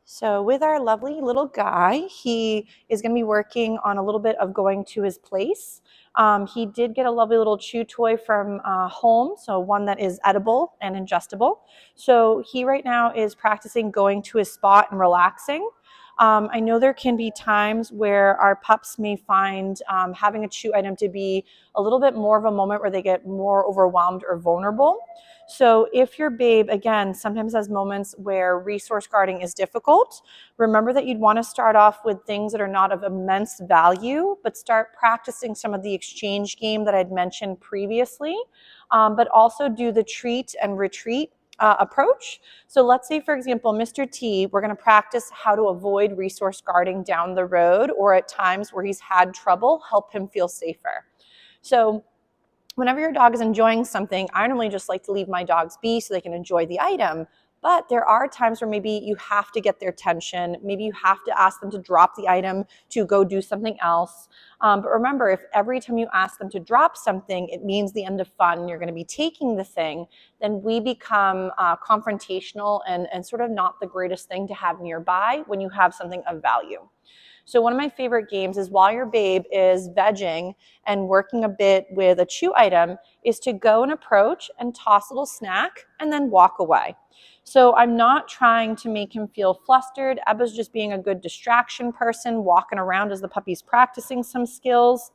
So with our lovely little guy, he is going to be working on a little bit of going to his place. He did get a lovely little chew toy from home, so one that is edible and ingestible. So he right now is practicing going to his spot and relaxing. I know there can be times where our pups may find having a chew item to be a little bit more of a moment where they get more overwhelmed or vulnerable. So if your babe, again, sometimes has moments where resource guarding is difficult, remember that you'd want to start off with things that are not of immense value, but start practicing some of the exchange game that I'd mentioned previously, but also do the treat and retreat approach. So let's say, for example, Mr. T, we're going to practice how to avoid resource guarding down the road, or at times where he's had trouble, help him feel safer. So whenever your dog is enjoying something, I normally just like to leave my dogs be so they can enjoy the item. But there are times where maybe you have to get their attention. Maybe you have to ask them to drop the item to go do something else. But remember, if every time you ask them to drop something, it means the end of fun, you're going to be taking the thing, then we become confrontational and sort of not the greatest thing to have nearby when you have something of value. So one of my favorite games is while your babe is vegging and working a bit with a chew item is to go and approach and toss a little snack and then walk away. So I'm not trying to make him feel flustered. Ebba's just being a good distraction person, walking around as the puppy's practicing some skills.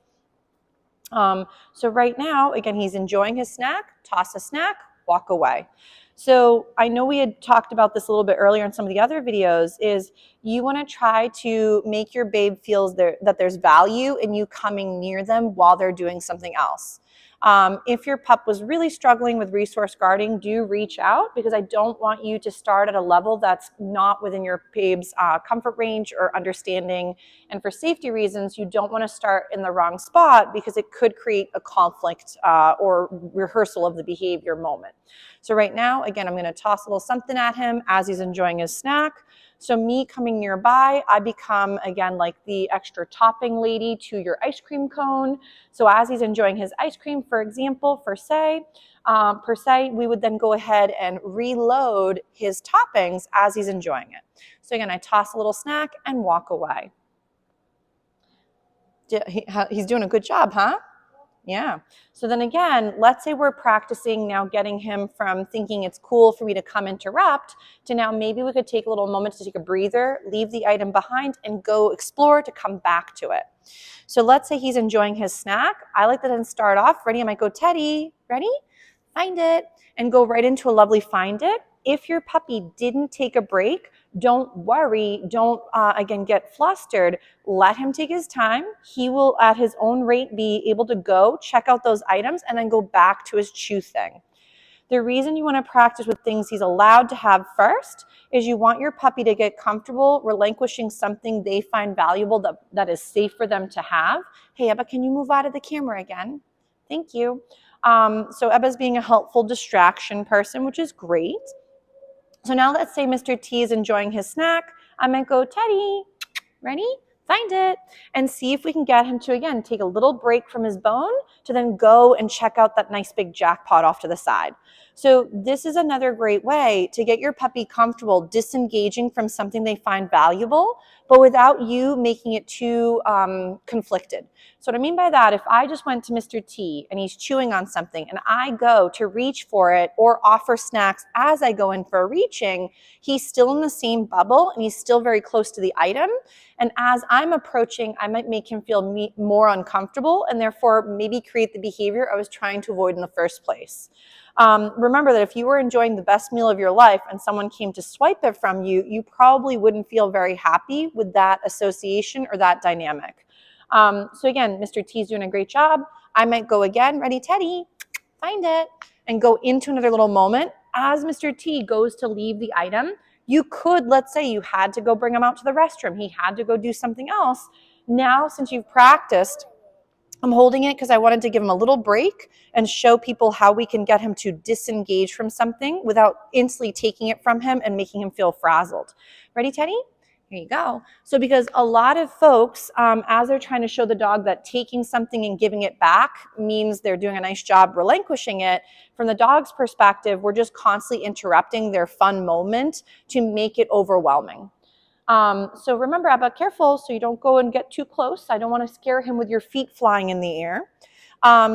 So right now, again, he's enjoying his snack, toss a snack, walk away. So I know we had talked about this a little bit earlier in some of the other videos, is you want to try to make your babe feel that there's value in you coming near them while they're doing something else. If your pup was really struggling with resource guarding, do reach out, because I don't want you to start at a level that's not within your babe's comfort range or understanding. And for safety reasons, you don't want to start in the wrong spot because it could create a conflict or rehearsal of the behavior moment. So right now, again, I'm going to toss a little something at him as he's enjoying his snack. So me coming nearby, I become, again, like the extra topping lady to your ice cream cone. So as he's enjoying his ice cream, for example, per se, we would then go ahead and reload his toppings as he's enjoying it. So again, I toss a little snack and walk away. He's doing a good job, huh? Yeah. So then again, let's say we're practicing now getting him from thinking it's cool for me to come interrupt to now maybe we could take a little moment to take a breather, leave the item behind, and go explore to come back to it. So let's say he's enjoying his snack. I like to then start off, ready? I might go, Teddy, ready? Find it, and go right into a lovely find it. If your puppy didn't take a break, don't worry. Don't, again, get flustered. Let him take his time. He will, at his own rate, be able to go check out those items and then go back to his chew thing. The reason you want to practice with things he's allowed to have first is you want your puppy to get comfortable relinquishing something they find valuable that is safe for them to have. Hey, Ebba, can you move out of the camera again? Thank you. So Ebba's being a helpful distraction person, which is great. So now let's say Mr. T is enjoying his snack. I might go, Teddy, ready? Find it, and see if we can get him to, again, take a little break from his bone to then go and check out that nice big jackpot off to the side. So this is another great way to get your puppy comfortable disengaging from something they find valuable, but without you making it too conflicted. So what I mean by that, if I just went to Mr. T and he's chewing on something and I go to reach for it or offer snacks as I go in for a reaching, he's still in the same bubble and he's still very close to the item. And as I'm approaching, I might make him feel more uncomfortable and therefore maybe create the behavior I was trying to avoid in the first place. Remember that if you were enjoying the best meal of your life and someone came to swipe it from you, you probably wouldn't feel very happy with that association or that dynamic. So again, Mr. T's doing a great job. I might go again, ready, Teddy, find it, and go into another little moment. As Mr. T goes to leave the item, you could, let's say you had to go bring him out to the restroom. He had to go do something else. Now, since you've practiced, I'm holding it because I wanted to give him a little break and show people how we can get him to disengage from something without instantly taking it from him and making him feel frazzled. Ready, Teddy? Here you go. So because a lot of folks, as they're trying to show the dog that taking something and giving it back means they're doing a nice job relinquishing it, from the dog's perspective, we're just constantly interrupting their fun moment to make it overwhelming. So remember, Abba, careful so you don't go and get too close. I don't want to scare him with your feet flying in the air.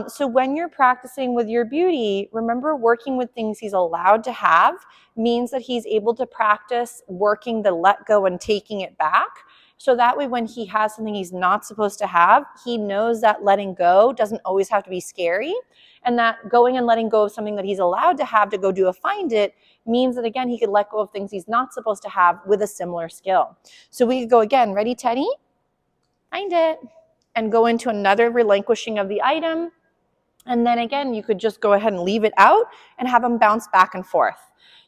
So when you're practicing with your beauty, remember working with things he's allowed to have means that he's able to practice working the let go and taking it back. So that way when he has something he's not supposed to have, he knows that letting go doesn't always have to be scary, and that going and letting go of something that he's allowed to have to go do a find it means that, again, he could let go of things he's not supposed to have with a similar skill. So we could go again. Ready, Teddy? Find it. And go into another relinquishing of the item. And then again, you could just go ahead and leave it out and have him bounce back and forth.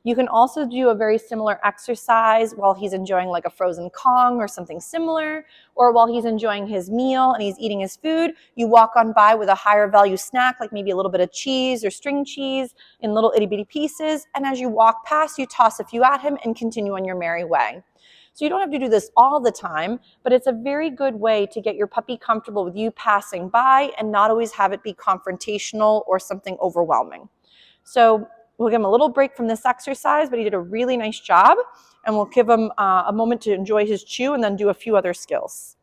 You can also do a very similar exercise while he's enjoying like a frozen Kong or something similar, or while he's enjoying his meal and he's eating his food, you walk on by with a higher value snack, like maybe a little bit of cheese or string cheese in little itty bitty pieces. And as you walk past, you toss a few at him and continue on your merry way. So you don't have to do this all the time, but it's a very good way to get your puppy comfortable with you passing by and not always have it be confrontational or something overwhelming. So we'll give him a little break from this exercise, but he did a really nice job, and we'll give him a moment to enjoy his chew and then do a few other skills.